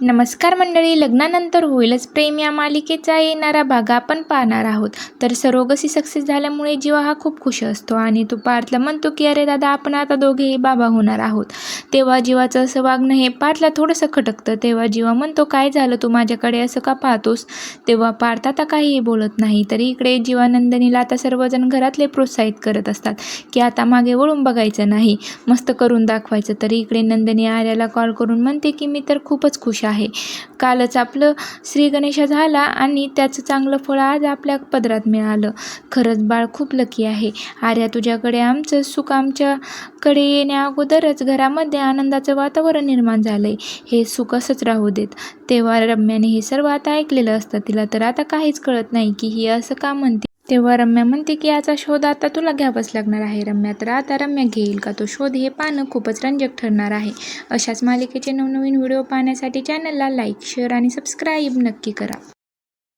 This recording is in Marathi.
नमस्कार मंडळी, लग्नानंतर होईलच प्रेम या मालिकेचा येणारा भाग आपण पाहणार आहोत. तर सरोगसी सक्सेस झाल्यामुळे जीवा हा खूप खुश असतो आणि तो पार्थला म्हणतो की अरे दादा, आपण आता दोघेही बाबा होणार आहोत. तेव्हा जीवाचं असं वागणं हे पार्थला थोडंसं खटकतं. तेव्हा जीवा म्हणतो, काय झालं, तू माझ्याकडे असं का पाहतोस? तेव्हा पार्थ आता काहीही बोलत नाही. तरी इकडे जीवा नंदिनीला आता सर्वजण घरातले प्रोत्साहित करत असतात की आता मागे वळून बघायचं नाही, मस्त करून दाखवायचं. तरी इकडे नंदिनी आर्याला कॉल करून म्हणते की मी तर खूपच खुश आहे. कालच आपलं श्री गणेश झाला आणि त्याचं चांगलं फळ आज आपल्या पदरात मिळालं. खरंच बाळ खूप लकी आहे. आर्या, तुझ्याकडे आमचं सुख आमच्याकडे येण्या अगोदरच घरामध्ये आनंदाचं वातावरण निर्माण झालंय. हे सुख असंच राहू देत. तेव्हा रम्याने हे सर्व आता ऐकलेलं असतं. तिला तर आता काहीच कळत नाही की ही असं का म्हणते. तेव्हा रम्या म्हणते की याचा शोध आता तुला घ्यावाच लागणार आहे रम्या. तर आता रम्या घेईल का तो शोध, हे पाहणं खूपच रंजक ठरणार आहे. अशाच मालिकेचे नवनवीन व्हिडिओ पाहण्यासाठी चॅनलला लाईक, शेअर आणि सबस्क्राईब नक्की करा.